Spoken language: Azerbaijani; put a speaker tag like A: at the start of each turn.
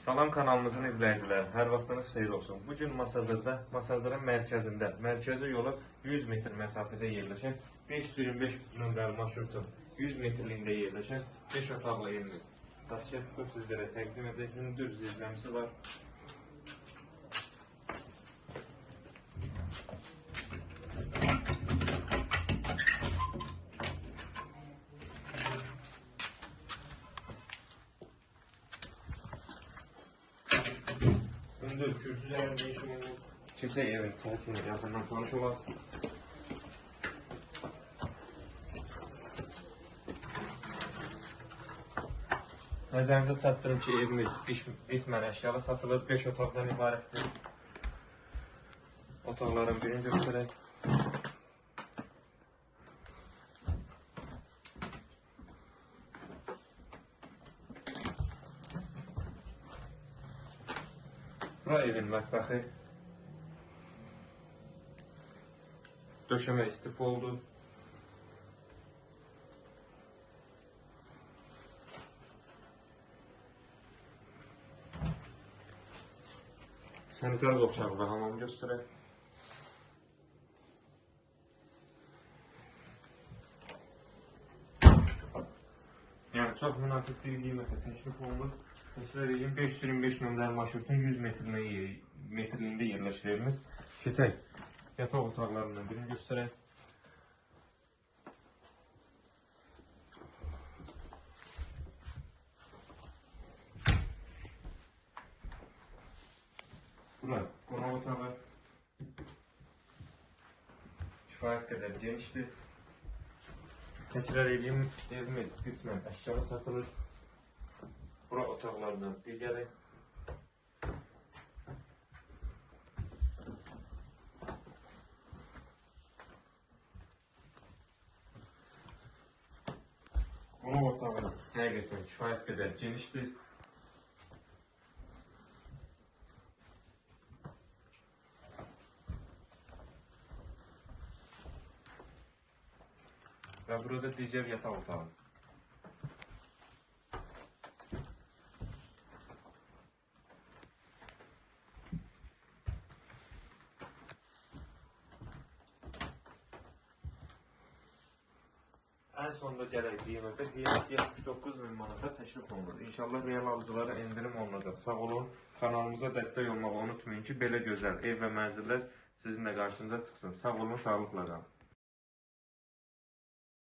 A: Salam kanalımızın izləyiciləri, hər vaxtınız xeyir olsun. Bugün Masazırın mərkəzində, mərkəzi yola 100 metr məsafədə yerləşən 525 nömrəli marşrutun 100 metrliyində yerləşən 5 otaqlı evimiz satışa çıxıb sizlərə təqdim edək. Hündür zirzəmisi var. Hündür kürsü üzərində değişim olur. Keçək evin içərisində yaxından tanış olaq. Nəzərinizə çatdırım ki, evimiz qismən əşyalı satılır, 5 otaqdan ibarətdir. Otaqların birini göstərək. Bura evin mətbəxi. Döşəmə istif oldu. Sanitar qovşağı və hamam göstərək. Yəni çox münasib bir qiymətə təklif olunur. Təkrar edeyim, 525 nömrəli marşrutun 100 metrliyində yerləşir evimiz. Keçək, yataq otaqlarından birini göstərək. Bura qonaq otağı. Kifayət qədər genişdir. Təkrar edeyim, evimiz qismən əşyalı satılır. Bura otaqlardan digəri. Qonaq otağı həqiqətən kifayət qədər genişdir. Və burada digər yataq otağı. En sonunda gələk qiymətə, qiymət 79.000 manata təklif olunur. İnşallah real alıcılara endirim olunacaq. Sağ olun, kanalımıza dəstək olmağı unutmayın ki, belə gözəl ev və mənzillər sizin də qarşınıza çıxsın. Sağ olun, sağlıqla qalın.